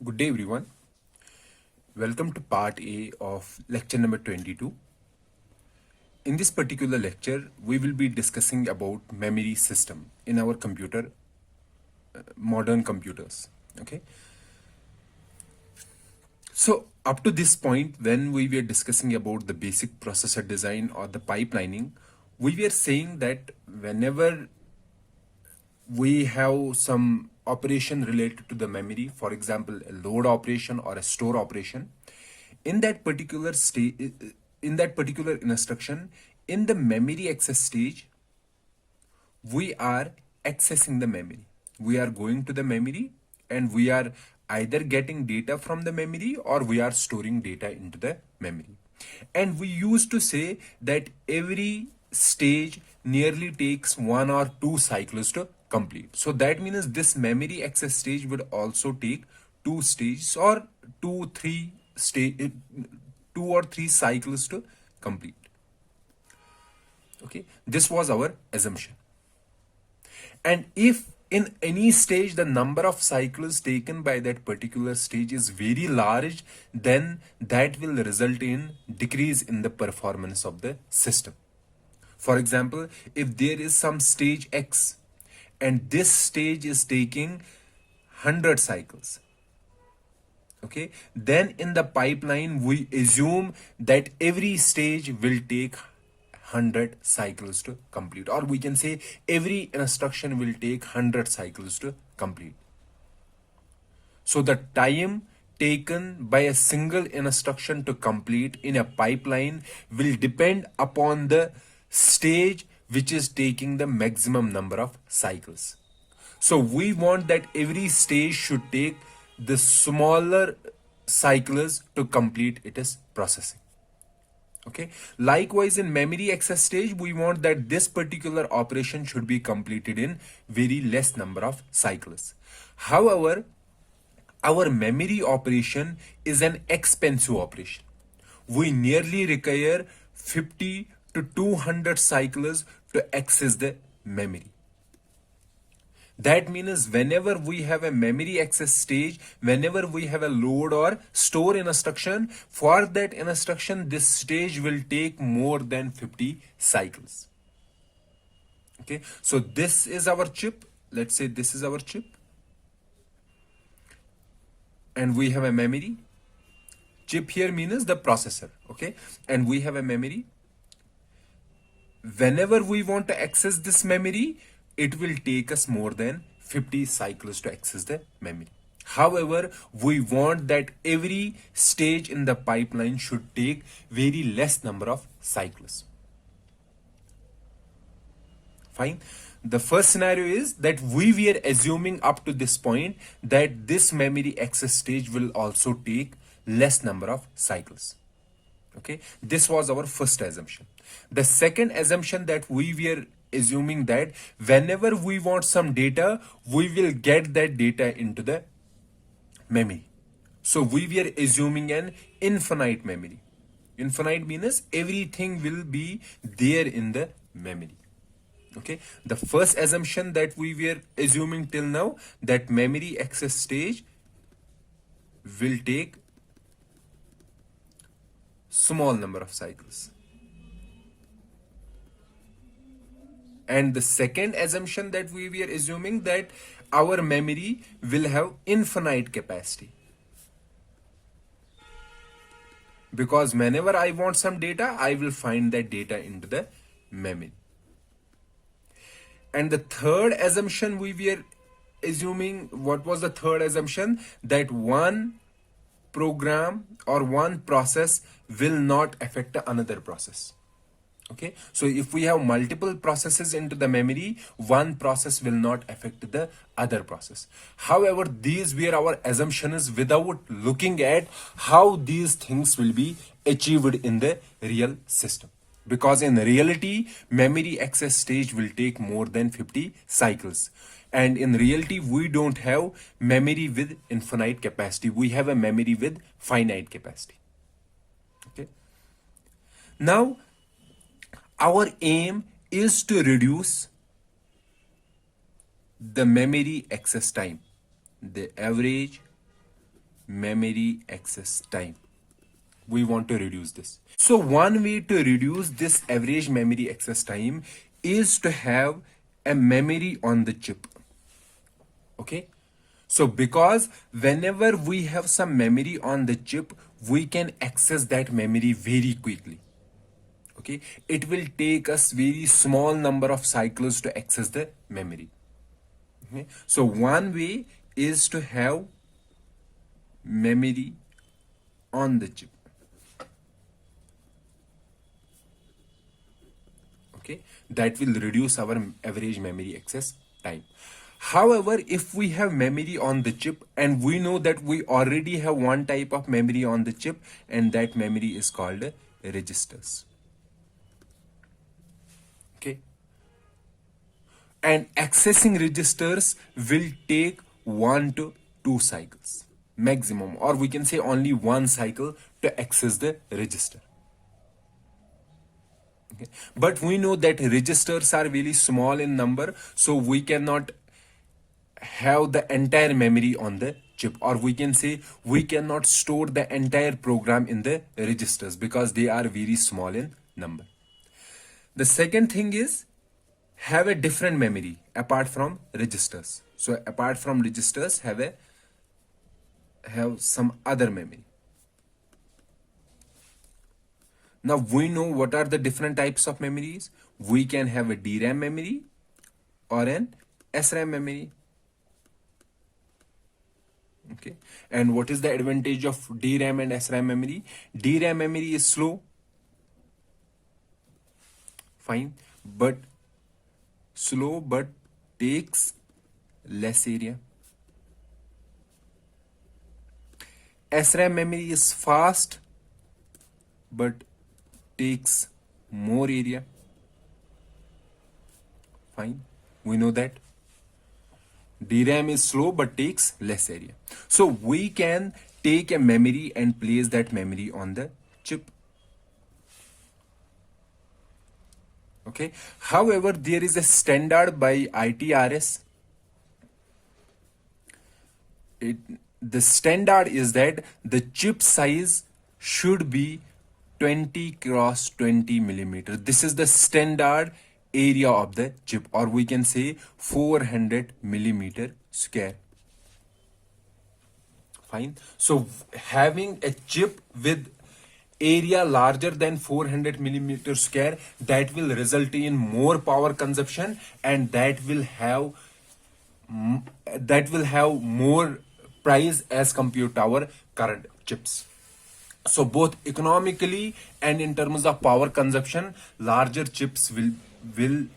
Good day, everyone. Welcome to part A of lecture number 22. In this particular lecture, we will be discussing about memory system in our computer, modern computers. Okay. So up to this point, when we were discussing about the basic processor design or the pipelining, we were saying that whenever we have some operation related to the memory, for example, a load operation or a store operation, in that particular stage, in that particular instruction, in the memory access stage, we are accessing the memory. We are going to the memory and we are either getting data from the memory or we are storing data into the memory. And we used to say that every stage nearly takes 1 or 2 cycles to complete. So that means this memory access stage would also take 2 stages or 2 or 3 cycles to complete. Okay, this was our assumption. And if in any stage the number of cycles taken by that particular stage is very large, then that will result in decrease in the performance of the system. For example, if there is some stage X and this stage is taking 100 cycles, okay, then in the pipeline we assume that every stage will take 100 cycles to complete, or we can say every instruction will take 100 cycles to complete. So the time taken by a single instruction to complete in a pipeline will depend upon the stage which is taking the maximum number of cycles. So we want that every stage should take the smaller cycles to complete its processing. Okay. Likewise, in memory access stage, we want that this particular operation should be completed in very less number of cycles. However, our memory operation is an expensive operation. We nearly require 50 to 200 cycles to access the memory. That means whenever we have a memory access stage, whenever we have a load or store instruction, for that instruction, this stage will take more than 50 cycles. Okay, so this is our chip. Let's say this is our chip. And we have a memory. Chip here means the processor. Okay, and we have a memory. Whenever we want to access this memory, it will take us more than 50 cycles to access the memory. However, we want that every stage in the pipeline should take very less number of cycles. Fine. The first scenario is that we were assuming up to this point that this memory access stage will also take less number of cycles. Okay, this was our first assumption. The second assumption that we were assuming that whenever we want some data, we will get that data into the memory. So we were assuming an infinite memory. Infinite means everything will be there in the memory. Okay, the first assumption that we were assuming till now, that memory access stage will take small number of cycles. And the second assumption that we were assuming that our memory will have infinite capacity. Because whenever I want some data, I will find that data into the memory. And the third assumption we were assuming, what was the third assumption? That one program or one process will not affect another process. Okay, so if we have multiple processes into the memory, one process will not affect the other process. However, these were our assumptions without looking at how these things will be achieved in the real system. Because in reality, memory access stage will take more than 50 cycles. And in reality, we don't have memory with infinite capacity. We have a memory with finite capacity. Okay. Now, our aim is to reduce the memory access time, the average memory access time. We want to reduce this. So one way to reduce this average memory access time is to have a memory on the chip. Okay, so because whenever we have some memory on the chip, we can access that memory very quickly. Okay, it will take us very small number of cycles to access the memory. Okay, so one way is to have memory on the chip. Okay, that will reduce our average memory access time. However, if we have memory on the chip and we know that we already have one type of memory on the chip, and that memory is called registers. Okay, and accessing registers will take 1 to 2 cycles maximum, or we can say only one cycle to access the register. Okay. But we know that registers are very small in number, so we cannot have the entire memory on the chip, or we can say we cannot store the entire program in the registers because they are very small in number. The second thing is have a different memory apart from registers. So apart from registers, have some other memory. Now we know what are the different types of memories. We can have a DRAM memory or an SRAM memory. Okay, and what is the advantage of DRAM and SRAM memory? DRAM memory is slow, fine, but takes less area. SRAM memory is fast but takes more area. Fine, we know that. DRAM is slow but takes less area. So we can take a memory and place that memory on the chip. Okay. However, there is a standard by ITRS. The standard is that the chip size should be 20 cross 20 millimeter. This is the standard area of the chip, or we can say 400 millimeter square. Fine. So having a chip with area larger than 400 millimeter square, that will result in more power consumption, and that will have more price as compared to our current chips. So both economically and in terms of power consumption, larger chips will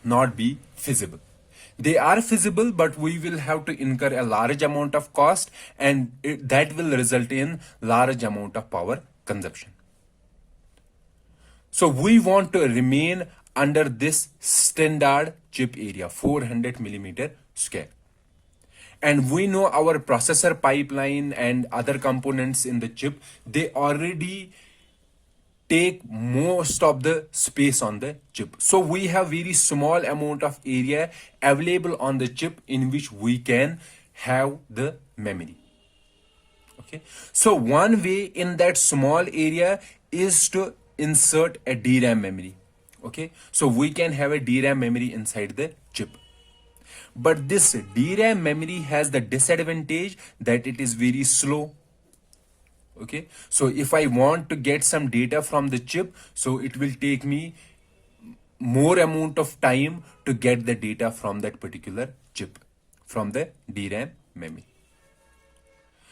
not be feasible. They are feasible, but we will have to incur a large amount of cost, and that will result in large amount of power consumption. So we want to remain under this standard chip area, 400 millimeter square. And we know our processor pipeline and other components in the chip, they already take most of the space on the chip. So we have very small amount of area available on the chip in which we can have the memory. Okay. So one way in that small area is to insert a DRAM memory. Okay. So we can have a DRAM memory inside the chip. But this DRAM memory has the disadvantage that it is very slow. Okay, so if I want to get some data from the chip, so it will take me more amount of time to get the data from that particular chip, from the DRAM memory.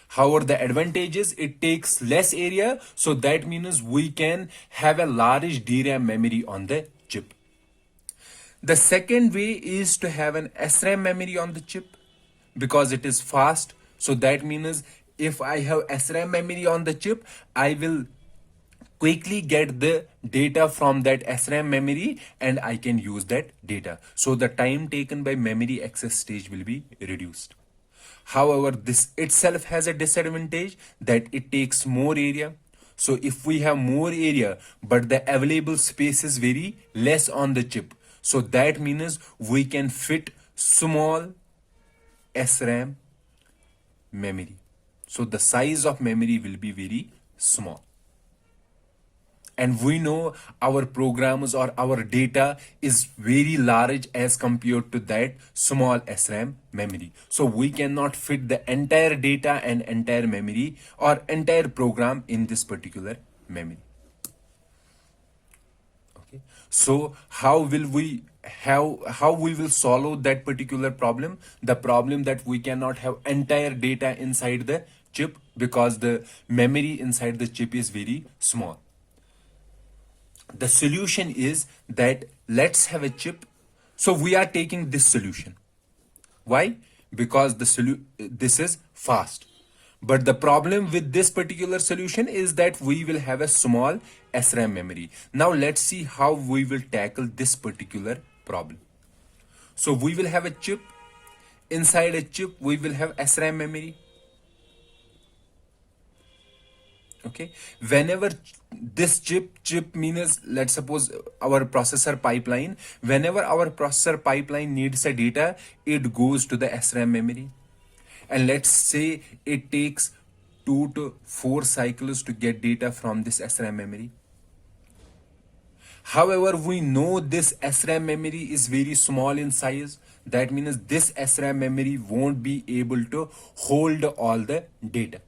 However, the advantage is it takes less area, so that means we can have a large DRAM memory on the chip. The second way is to have an SRAM memory on the chip because it is fast. So that means if I have SRAM memory on the chip, I will quickly get the data from that SRAM memory and I can use that data. So the time taken by memory access stage will be reduced. However, this itself has a disadvantage that it takes more area. So if we have more area, but the available space is very less on the chip, so that means we can fit small SRAM memory. So the size of memory will be very small. And we know our programs or our data is very large as compared to that small SRAM memory. So we cannot fit the entire data and entire memory or entire program in this particular memory. Okay. So how we will solve that particular problem? The problem that we cannot have entire data inside the chip because the memory inside the chip is very small. The solution is that let's have a chip. So we are taking this solution. Why? Because this is fast. But the problem with this particular solution is that we will have a small SRAM memory. Now let's see how we will tackle this particular problem. So we will have a chip. Inside a chip, we will have SRAM memory. Okay, whenever this chip means, let's suppose our processor pipeline, whenever our processor pipeline needs a data, it goes to the SRAM memory. And let's say it takes 2 to 4 cycles to get data from this SRAM memory. However, we know this SRAM memory is very small in size. That means this SRAM memory won't be able to hold all the data.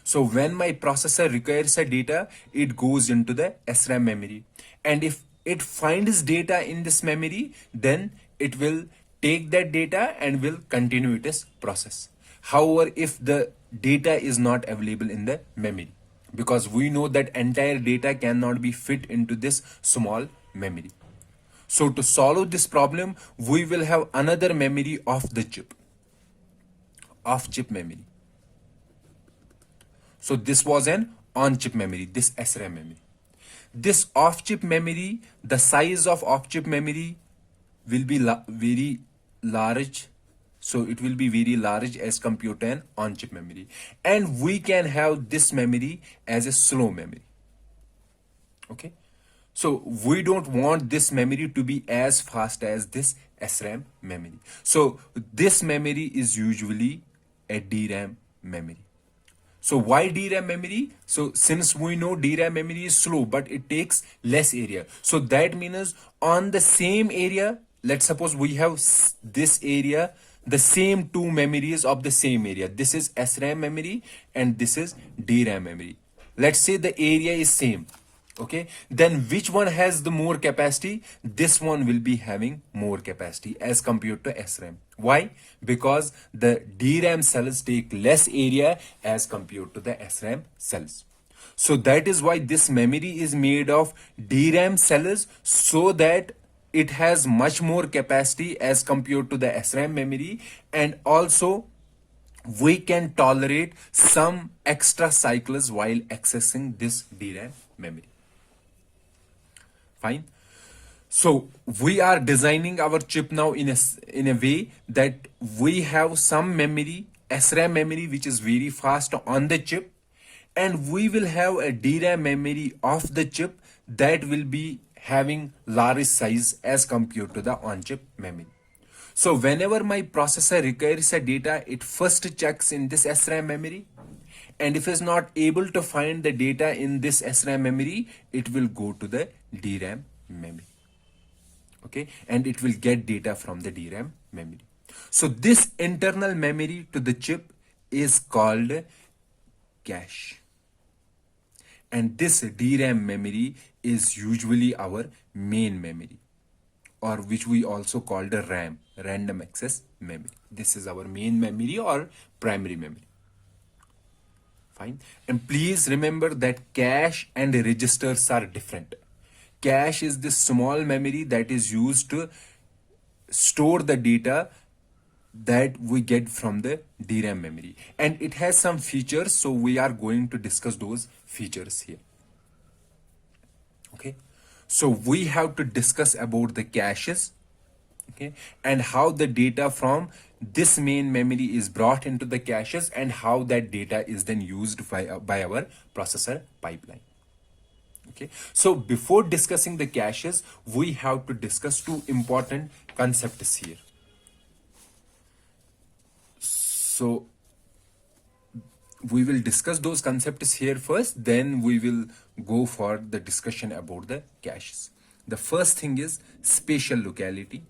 So when my processor requires a data, it goes into the SRAM memory. And if it finds data in this memory, then it will take that data and will continue its process. However, if the data is not available in the memory, because we know that entire data cannot be fit into this small memory. So to solve this problem, we will have another memory of the chip, off-chip memory. So this was an on-chip memory, this SRAM memory. This off-chip memory, the size of off-chip memory will be very large. So it will be very large as compared to an on-chip memory. And we can have this memory as a slow memory. Okay. So we don't want this memory to be as fast as this SRAM memory. So this memory is usually a DRAM memory. So why DRAM memory? So since we know DRAM memory is slow, but it takes less area. So that means on the same area, let's suppose we have this area, the same two memories of the same area. This is SRAM memory and this is DRAM memory. Let's say the area is same. Okay, then which one has the more capacity? This one will be having more capacity as compared to SRAM. Why? Because the DRAM cells take less area as compared to the SRAM cells. So that is why this memory is made of DRAM cells, so that it has much more capacity as compared to the SRAM memory, and also we can tolerate some extra cycles while accessing this DRAM memory. Fine. So we are designing our chip now in a way that we have some memory, SRAM memory, which is very fast on the chip, and we will have a DRAM memory of the chip that will be having large size as compared to the on-chip memory. So whenever my processor requires a data, it first checks in this SRAM memory, and if it's not able to find the data in this SRAM memory, it will go to the DRAM memory. Okay, and it will get data from the DRAM memory. So this internal memory to the chip is called cache. And this DRAM memory is usually our main memory, or which we also call the RAM, random access memory. This is our main memory or primary memory. Fine. And please remember that cache and registers are different. Cache is this small memory that is used to store the data that we get from the DRAM memory, and it has some features, so we are going to discuss those features here. Okay, so we have to discuss about the caches, okay, and how the data from this main memory is brought into the caches, and how that data is then used by our processor pipeline. Okay, so before discussing the caches, we have to discuss two important concepts here. So we will discuss those concepts here first, then we will go for the discussion about the caches. The first thing is spatial locality.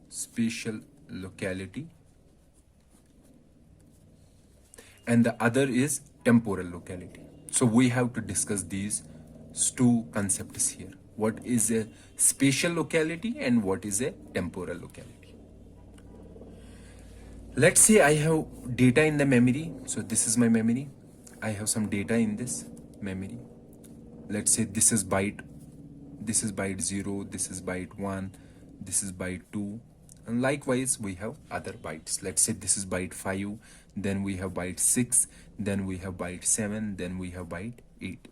Spatial locality. And the other is temporal locality. So we have to discuss these two concepts here. What is a spatial locality and what is a temporal locality? Let's say I have data in the memory. So this is my memory. I have some data in this memory. Let's say this is byte 0, this is byte 1, this is byte 2, and likewise we have other bytes. Let's say this is byte 5, then we have byte 6, then we have byte 7, then we have byte 8.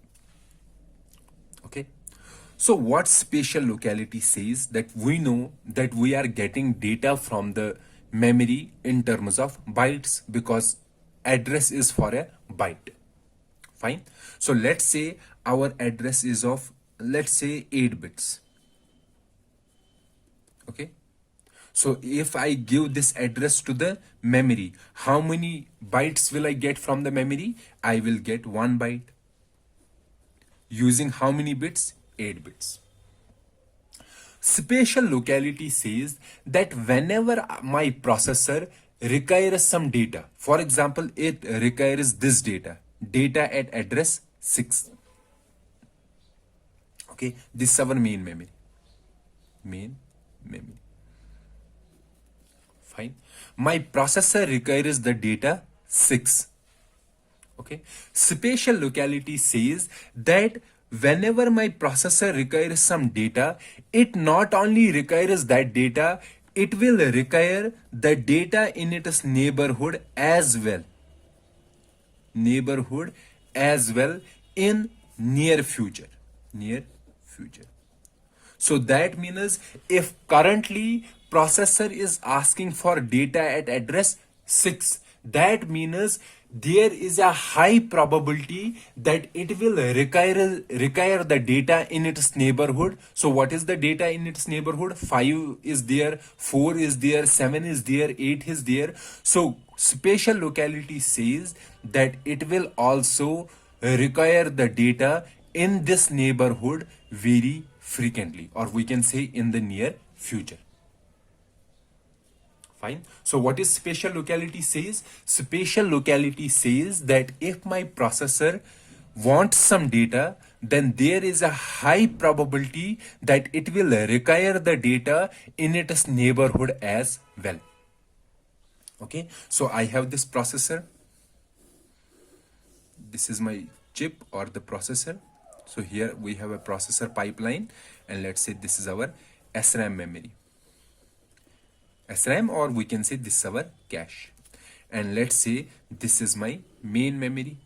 Okay, so what spatial locality says, that we know that we are getting data from the memory in terms of bytes, because address is for a byte. Fine. So let's say our address is of, let's say, 8 bits. Okay. So if I give this address to the memory, how many bytes will I get from the memory? I will get 1 byte. Using how many bits? 8 bits. Spatial locality says that whenever my processor requires some data, for example, it requires this data at address 6. Okay, this is our main memory. Fine. My processor requires the data 6. Okay. Spatial locality says that whenever my processor requires some data, it not only requires that data, it will require the data in its neighborhood as well. In near future. So that means if currently processor is asking for data at address 6, that means there is a high probability that it will require the data in its neighborhood. So what is the data in its neighborhood? 5 is there, 4 is there, 7 is there, 8 is there. So spatial locality says that it will also require the data in this neighborhood very frequently, or we can say in the near future. Fine. So what is spatial locality says? Spatial locality says that if my processor wants some data, then there is a high probability that it will require the data in its neighborhood as well. Okay. So I have this processor. This is my chip or the processor. So here we have a processor pipeline, and let's say this is our SRAM memory. SRAM, or we can say this is our cache. And let's say this is my main memory.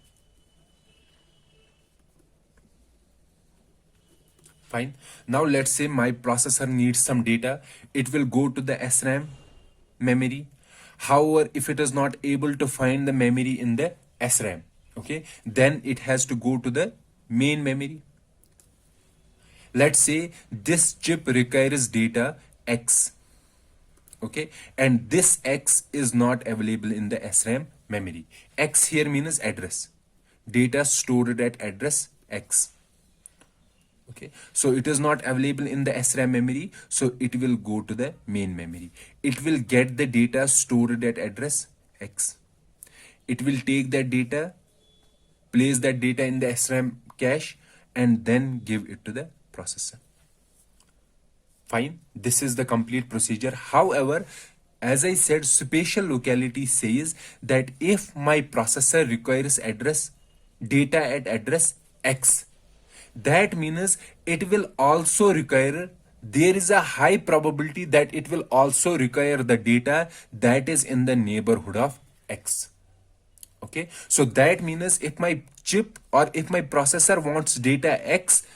Fine. Now let's say my processor needs some data. It will go to the SRAM memory. However, if it is not able to find the memory in the SRAM, okay, then it has to go to the main memory. Let's say this chip requires data X. Okay, and this X is not available in the SRAM memory. X here means address. Data stored at address X. Okay, so it is not available in the SRAM memory, so it will go to the main memory. It will get the data stored at address X. It will take that data, place that data in the SRAM cache, and then give it to the processor. Fine, this is the complete procedure. However, as I said, spatial locality says that if my processor requires data at address X, that means it will also require, there is a high probability that it will also require the data that is in the neighborhood of X. Okay, so that means if my chip or if my processor wants data X,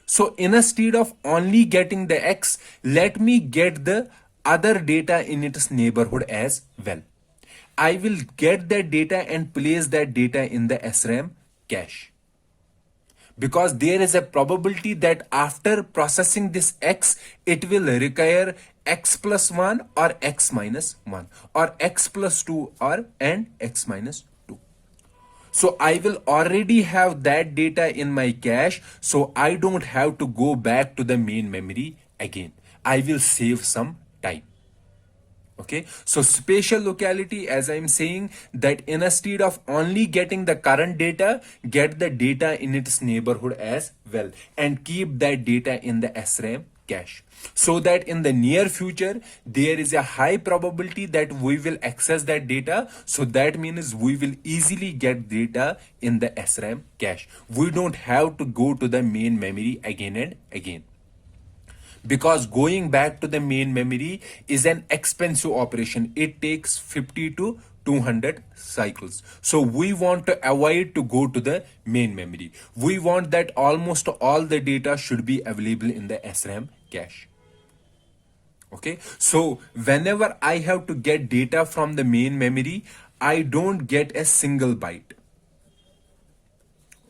so instead of only getting the X, let me get the other data in its neighborhood as well. I will get that data and place that data in the SRAM cache. because there is a probability that after processing this x, it will require x plus 1 or x minus 1 or x plus 2 or and x minus 2. So I will already have that data in my cache, so I don't have to go back to the main memory again. I will save some time. Okay, so spatial locality, as I'm saying, that instead of only getting the current data, get the data in its neighborhood as well and keep that data in the SRAM cache, so that in the near future there is a high probability that we will access that data. So that means we will easily get data in the SRAM cache. We don't have to go to the main memory again and again, because going back to the main memory is an expensive operation. It takes 50 to 200 cycles. So we want to avoid to go to the main memory. We want that almost all the data should be available in the SRAM cache. Okay, so whenever I have to get data from the main memory, I don't get a single byte.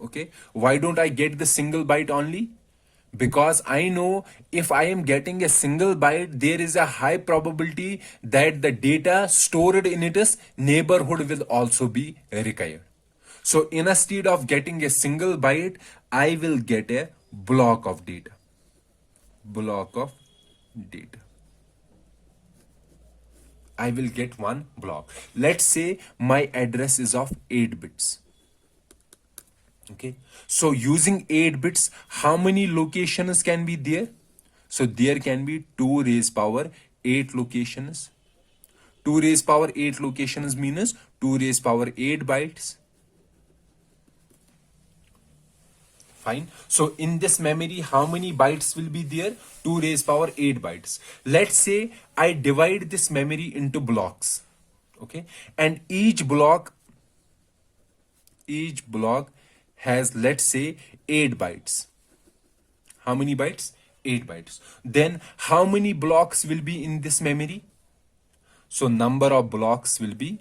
Okay, why don't I get the single byte only? Because I know if I am getting a single byte, there is a high probability that the data stored in its neighborhood will also be required. So instead of getting a single byte, I will get a block of data. Block of data. I will get one block. Let's say my address is of 8 bits. Okay, so using 8 bits, how many locations can be there? So there can be 2 raised power 8 locations. 2 raised power 8 locations means 2 raised power 8 bytes. Fine. So in this memory, how many bytes will be there? 2 raised power 8 bytes. Let's say I divide this memory into blocks. Okay, and each block has, let's say, 8 bytes. How many bytes? 8 bytes. Then how many blocks will be in this memory? So number of blocks will be,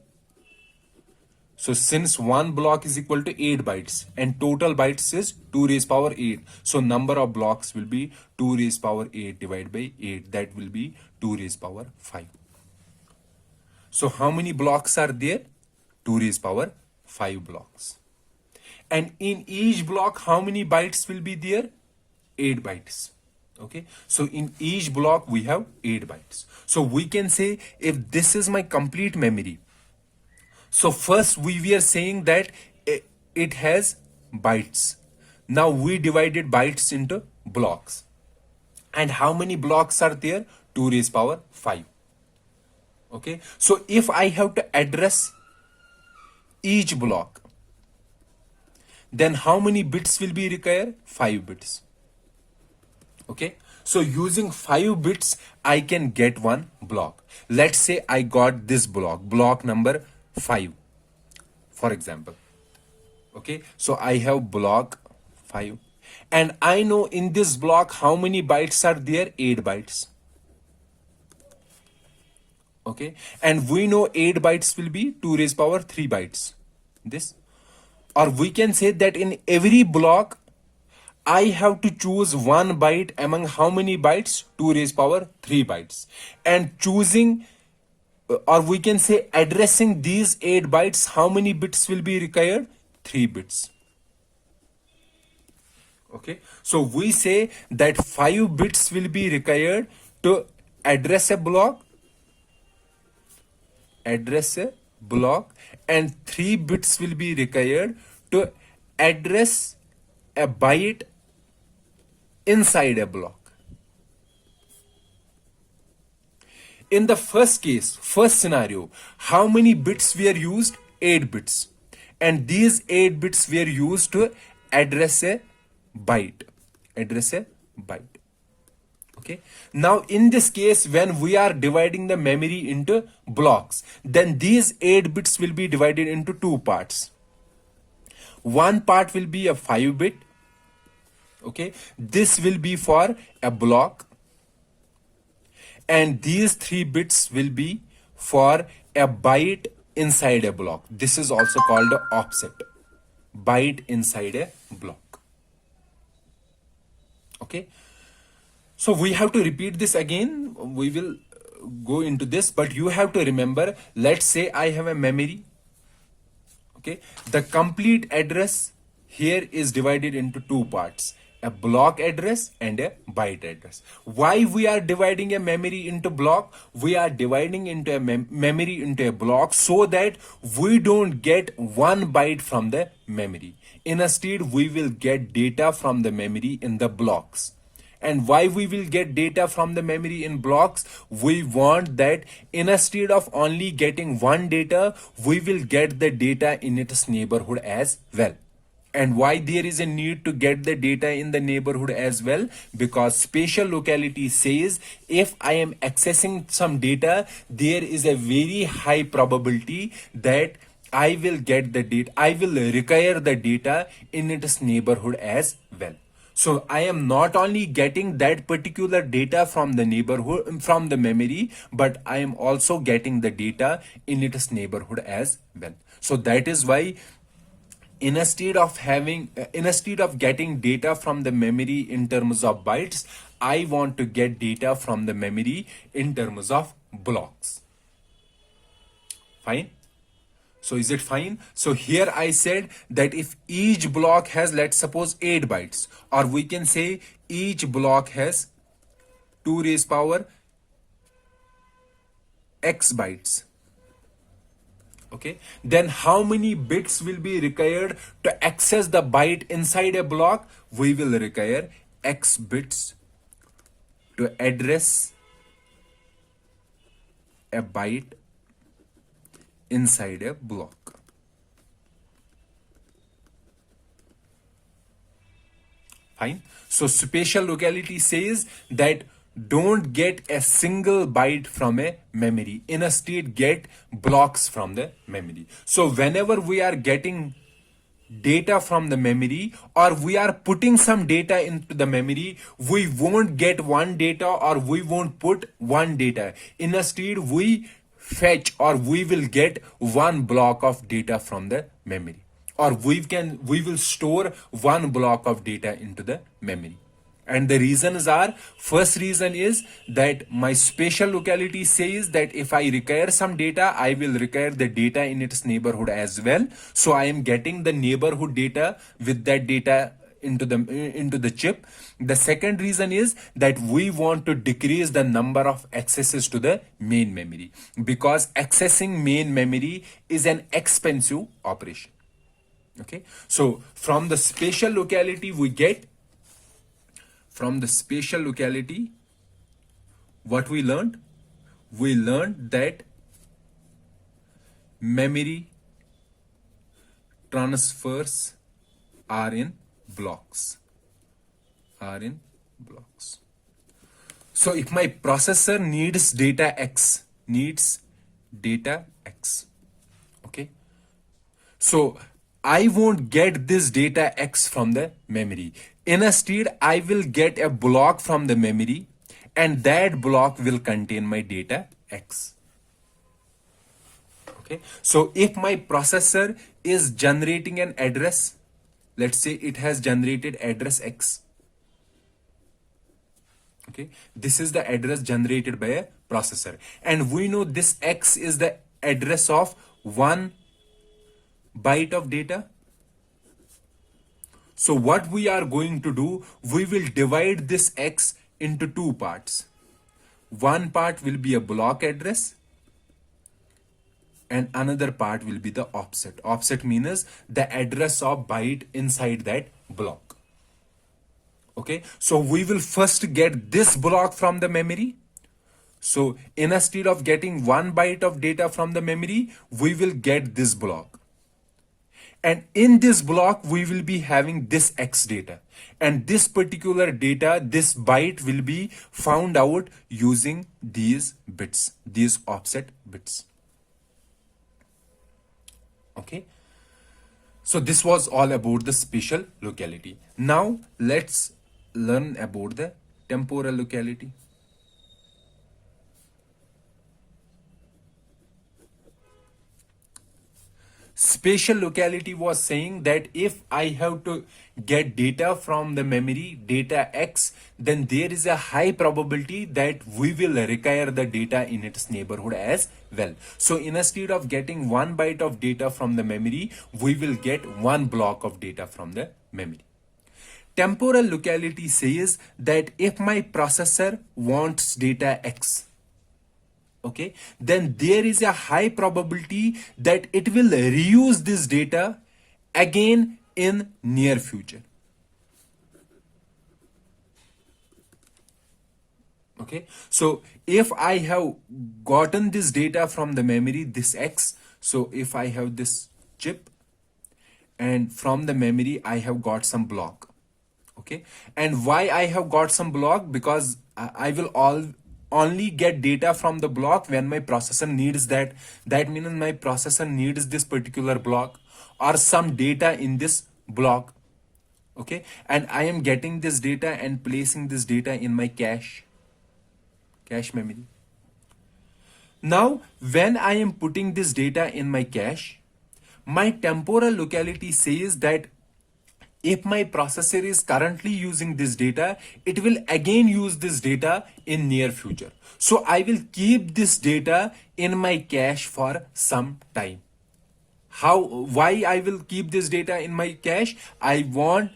so since one block is equal to 8 bytes and total bytes is 2 raised power 8, so number of blocks will be 2 raised power 8 divided by 8, that will be 2 raised power 5. So how many blocks are there? 2 raised power 5 blocks. And in each block, how many bytes will be there? 8 bytes. Okay, so in each block we have 8 bytes. So we can say if this is my complete memory, so first we were saying that it has bytes. Now we divided bytes into blocks. And how many blocks are there? 2 raised power 5. Okay, so if I have to address each block, then how many bits will be required? 5 bits. Okay, so using 5 bits, I can get one block. Let's say I got this block number 5, for example. Okay, so I have block 5, and I know in this block how many bytes are there? 8 bytes. Okay, and we know 8 bytes will be 2 raised power 3 bytes. This, or we can say that in every block I have to choose one byte among how many bytes? 2 raised power 3 bytes. And choosing, or we can say addressing these 8 bytes, how many bits will be required? 3 bits. Okay, so we say that 5 bits will be required to address a block, and 3 bits will be required to address a byte inside a block. In the first case, first scenario, how many bits were used? 8 bits. And these 8 bits were used to address a byte. Okay. Now in this case, when we are dividing the memory into blocks, then these 8 bits will be divided into 2 parts. One part will be a 5 bit. Okay, this will be for a block, and these 3 bits will be for a byte inside a block. This is also called an offset, byte inside a block. Okay, so we have to repeat this again. We will go into this, but you have to remember, let's say I have a memory. Okay, the complete address here is divided into two parts, a block address and a byte address. Why we are dividing a memory into block? We are dividing into a memory into a block so that we don't get one byte from the memory. Instead, we will get data from the memory in the blocks. And why we will get data from the memory in blocks? We want that instead of only getting one data, we will get the data in its neighborhood as well. And why there is a need to get the data in the neighborhood as well? Because spatial locality says if I am accessing some data, there is a very high probability that I will get the data, I will require the data in its neighborhood as well. So I am not only getting that particular data from the neighborhood, from the memory, but I am also getting the data in its neighborhood as well. So that is why instead of getting data from the memory in terms of bytes, I want to get data from the memory in terms of blocks. Fine. So is it fine? So here I said that if each block has, let's suppose, 8 bytes, or we can say each block has 2 raised power x bytes. Okay, then how many bits will be required to access the byte inside a block? We will require x bits to address a byte inside a block. Fine. So spatial locality says that don't get a single byte from a memory. Instead, get blocks from the memory. So whenever we are getting data from the memory, or we are putting some data into the memory, we won't get one data, or we won't put one data. Instead, we fetch, or we will get one block of data from the memory, or we will store one block of data into the memory. And the reasons are, first reason is that my spatial locality says that if I require some data, I will require the data in its neighborhood as well. So I am getting the neighborhood data with that data into the chip. The second reason is that we want to decrease the number of accesses to the main memory, because accessing main memory is an expensive operation. Okay, so from the spatial locality what we learned? We learned that memory transfers are in blocks. So if my processor needs data X, okay, so I won't get this data X from the memory. Instead, I will get a block from the memory, and that block will contain my data X. Okay, so if my processor is generating an address, let's say it has generated address X. Okay, this is the address generated by a processor, and we know this X is the address of 1 byte of data. So what we are going to do, we will divide this X into two parts. One part will be a block address, and another part will be the offset. Offset means the address of byte inside that block. Okay, so we will first get this block from the memory. So instead of getting 1 byte of data from the memory, we will get this block. And in this block, we will be having this X data. And this particular data, this byte, will be found out using these bits, these offset bits. Okay. So this was all about the spatial locality. Now let's learn about the temporal locality. spatial locality was saying that if I have to get data from the memory, data X, then there is a high probability that we will require the data in its neighborhood as well. So instead of getting 1 byte of data from the memory, we will get 1 block of data from the memory. Temporal locality says that if my processor wants data X, okay, then there is a high probability that it will reuse this data again in near future. Okay, so if I have gotten this data from the memory, this X, so if I have this chip and from the memory I have got some block, okay, and why I have got some block, because I will only get data from the block when my processor needs that means my processor needs this particular block or some data in this block, okay, and I am getting this data and placing this data in my cache memory. Now when I am putting this data in my cache, my temporal locality says that if my processor is currently using this data, it will again use this data in near future. So I will keep this data in my cache for some time. Why I will keep this data in my cache? I want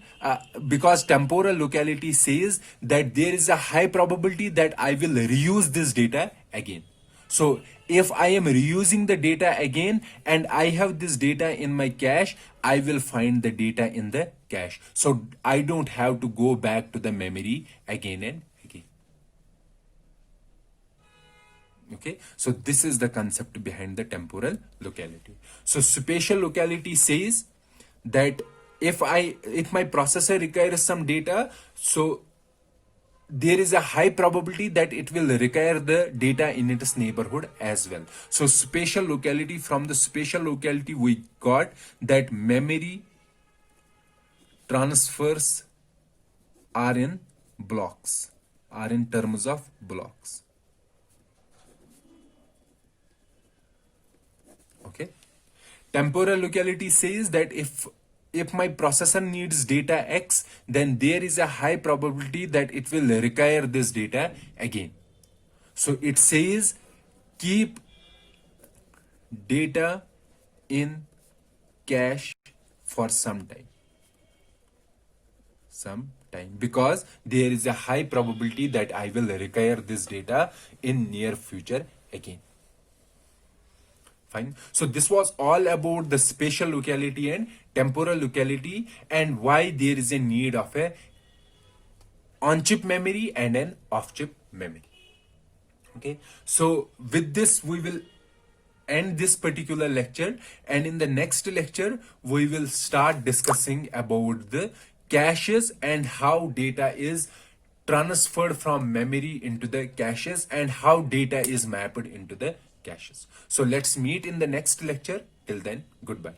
because temporal locality says that there is a high probability that I will reuse this data again. So if I am reusing the data again and I have this data in my cache, I will find the data in the cache. So I don't have to go back to the memory again and again. Okay, so this is the concept behind the temporal locality. So spatial locality says that if my processor requires some data, so there is a high probability that it will require the data in its neighborhood as well. So spatial locality, from the spatial locality we got that memory transfers are in blocks, are in terms of blocks. Okay, temporal locality says that if my processor needs data X, then there is a high probability that it will require this data again. So it says keep data in cache for some time, because there is a high probability that I will require this data in near future again. Fine. So this was all about the spatial locality and temporal locality and why there is a need of a on-chip memory and an off-chip memory. Okay. So with this, we will end this particular lecture, and in the next lecture, we will start discussing about the caches and how data is transferred from memory into the caches and how data is mapped into the caches. So let's meet in the next lecture. Till then, goodbye.